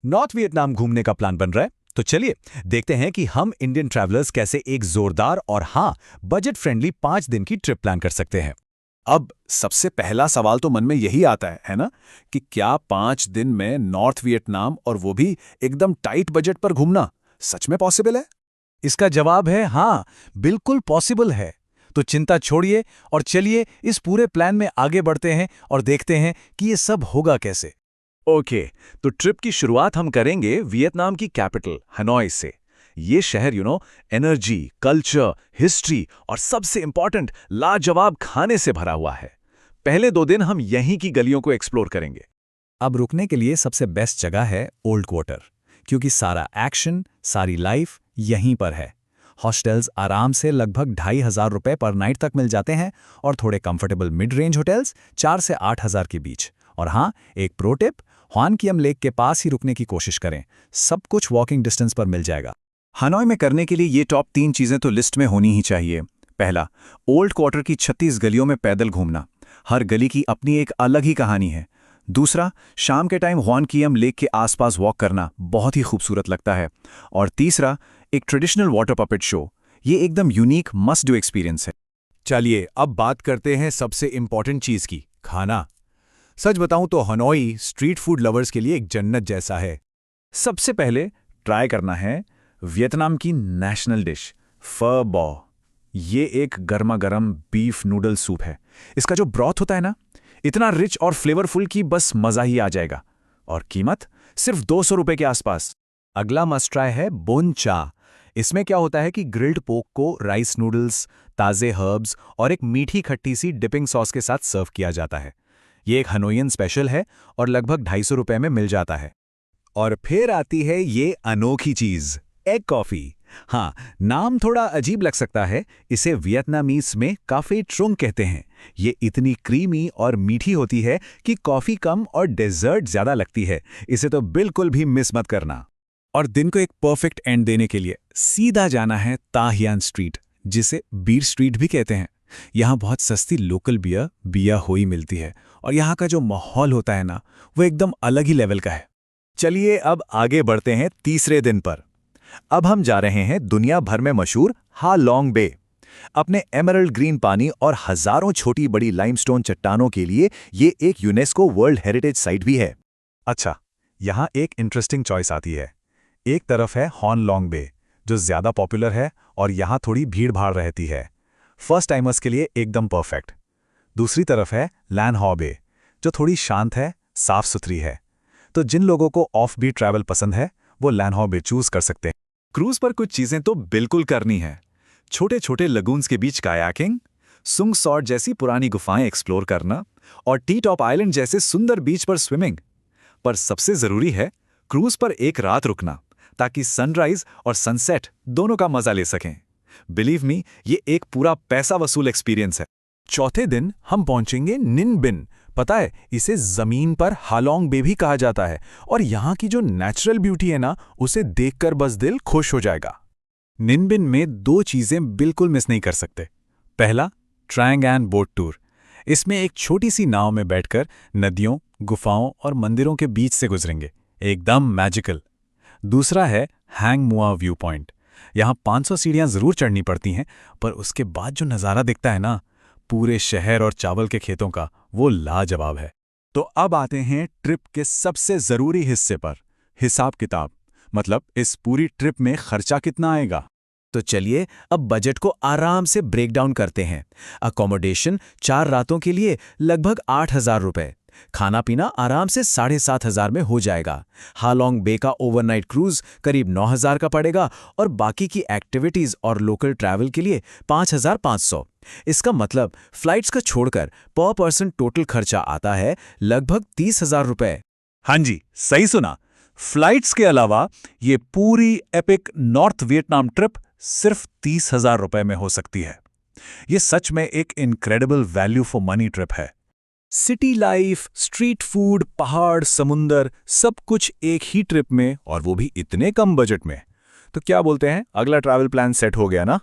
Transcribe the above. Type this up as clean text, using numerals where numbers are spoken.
North Vietnam घूमने का plan बन रहा है। तो चलिए देखते हैं कि हम इंडियन ट्रैवलर्स कैसे एक जोरदार और हाँ, बजट फ्रेंडली 5 दिन की ट्रिप प्लान कर सकते हैं। अब सबसे पहला सवाल तो मन में यही आता है ना, कि क्या 5 दिन में नॉर्थ वियतनाम और वो भी एकदम टाइट बजट पर घूमना सच में पॉसिबल है? इसका जवाब है हाँ, बिल्कुल पॉसिबल है। तो चिंता छोड़िए और चलिए इस पूरे प्लान में आगे बढ़ते हैं और देखते हैं कि ये सब होगा कैसे। ओके, तो ट्रिप की शुरुआत हम करेंगे वियतनाम की कैपिटल हनोई से। ये शहर एनर्जी, कल्चर, हिस्ट्री और सबसे इंपॉर्टेंट लाजवाब खाने से भरा हुआ है। पहले 2 दिन हम यहीं की गलियों को एक्सप्लोर करेंगे। अब रुकने के लिए सबसे बेस्ट जगह है ओल्ड क्वार्टर, क्योंकि सारा एक्शन, सारी लाइफ यहीं पर है। हॉस्टल्स आराम से लगभग 2,500 रुपए पर नाइट तक मिल जाते हैं और थोड़े कंफर्टेबल मिड रेंज होटल्स 4 से 8,000 के बीच। और हाँ, एक प्रो टिप, हुआन कियम लेक के पास ही रुकने की कोशिश करें। सब कुछ वॉकिंग डिस्टेंस पर मिल जाएगा। हनोई में करने के लिए ये टॉप 3 चीजें तो लिस्ट में होनी ही चाहिए। पहला, ओल्ड क्वार्टर की 36 गलियों में पैदल घूमना। हर गली की अपनी एक अलग ही कहानी है। दूसरा, शाम के टाइम हुआन कियम लेक के आसपास वॉक करना बहुत ही खूबसूरत लगता है। और तीसरा, एक ट्रेडिशनल वाटर पपेट शो। ये एकदम यूनिक मस्ट डू एक्सपीरियंस है। चलिए अब बात करते हैं सबसे इंपॉर्टेंट चीज की, खाना। सच बताऊं तो हनोई स्ट्रीट फूड लवर्स के लिए एक जन्नत जैसा है। सबसे पहले ट्राई करना है वियतनाम की नेशनल डिश फर बॉ। ये एक गर्मा गर्म बीफ नूडल सूप है। इसका जो ब्रॉथ होता है ना, इतना रिच और फ्लेवरफुल कि बस मजा ही आ जाएगा। और कीमत सिर्फ 200 रुपए के आसपास। अगला मस्ट ट्राई है बोन चा। इसमें क्या होता है कि ग्रिल्ड पोक को राइस नूडल्स, ताज़े हर्ब्स और एक मीठी खट्टी सी डिपिंग सॉस के साथ सर्व किया जाता है। ये एक हनोइयन स्पेशल है और लगभग 250 रुपए में मिल जाता है। और फिर आती है ये अनोखी चीज, एग कॉफी। हाँ, नाम थोड़ा अजीब लग सकता है। इसे वियतनामीज में काफे ट्रुंग कहते हैं। ये इतनी क्रीमी और मीठी होती है कि कॉफी कम और डेजर्ट ज्यादा लगती है। इसे तो बिल्कुल भी मिस मत करना। और दिन को एक परफेक्ट एंड देने के लिए सीधा जाना है ता हियान स्ट्रीट, जिसे बीर स्ट्रीट भी कहते हैं। यहाँ बहुत सस्ती लोकल बियर बिया होई मिलती है और यहाँ का जो माहौल होता है ना, वो एकदम अलग ही लेवल का है। चलिए अब आगे बढ़ते हैं तीसरे दिन पर। अब हम जा रहे हैं दुनिया भर में मशहूर हा लॉन्ग बे। अपने एमरल्ड ग्रीन पानी और हजारों छोटी बड़ी लाइमस्टोन चट्टानों के लिए ये एक यूनेस्को वर्ल्ड हेरिटेज साइट भी है। अच्छा, यहाँ एक इंटरेस्टिंग चॉइस आती है। एक तरफ है हॉन लॉन्ग बे, जो ज्यादा पॉपुलर है और यहाँ थोड़ी भीड़ भाड़ रहती है। फर्स्ट टाइमर्स के लिए एकदम परफेक्ट। दूसरी तरफ है लैन हॉ बे, जो थोड़ी शांत है, साफ सुथरी है। तो जिन लोगों को ऑफ बीट ट्रैवल पसंद है, वो लैन हॉ बे चूज कर सकते हैं। क्रूज पर कुछ चीजें तो बिल्कुल करनी है। छोटे छोटे लगून्स के बीच कायाकिंग, सुंग सॉर्ट जैसी पुरानी गुफाएं एक्सप्लोर करना और टी टॉप आइलैंड जैसे सुंदर बीच पर स्विमिंग। पर सबसे जरूरी है क्रूज पर एक रात रुकना, ताकि सनराइज और सनसेट दोनों का मजा ले सकें। बिलीव मी, ये एक पूरा पैसा वसूल एक्सपीरियंस है। चौथे दिन हम पहुंचेंगे निन बिन। पता है, इसे जमीन पर हालोंग बे भी कहा जाता है और यहाँ की जो नेचुरल ब्यूटी है ना, उसे देखकर बस दिल खुश हो जाएगा। निन बिन में 2 चीजें बिल्कुल मिस नहीं कर सकते। पहला, ट्रायंग एंड बोट टूर। इसमें एक छोटी सी नाव में बैठकर नदियों, गुफाओं और मंदिरों के बीच से गुजरेंगे, एकदम मैजिकल। दूसरा है हैंग मुआ व्यू पॉइंट। यहाँ 500 सीढ़ियाँ जरूर चढ़नी पड़ती हैं, पर उसके बाद जो नज़ारा दिखता है ना, पूरे शहर और चावल के खेतों का, वो लाजवाब है। तो अब आते हैं ट्रिप के सबसे ज़रूरी हिस्से पर, हिसाब किताब। मतलब इस पूरी ट्रिप में खर्चा कितना आएगा। तो चलिए अब बजट को आराम से ब्रेक डाउन करते हैं। अकोमोडेशन 4 रातों के लिए लगभग 8,000 रुपए। खाना पीना आराम से 7,500 में हो जाएगा। हालोंग बे का ओवरनाइट क्रूज करीब 9,000 का पड़ेगा और बाकी की एक्टिविटीज और लोकल ट्रैवल के लिए 5,500। इसका मतलब फ्लाइट्स का छोड़कर पर पर्सन टोटल खर्चा आता है लगभग 30,000 रुपए। हाँ जी, सही सुना। फ्लाइट्स के अलावा ये पूरी एपिक नॉर्थ वियतनाम ट्रिप सिर्फ 30,000 रुपए में हो सकती है। ये सच में एक incredible value for money trip है। सिटी लाइफ, स्ट्रीट फूड, पहाड़, समुंदर, सब कुछ एक ही ट्रिप में, और वो भी इतने कम बजट में। तो क्या बोलते हैं, अगला ट्रैवल प्लान सेट हो गया ना?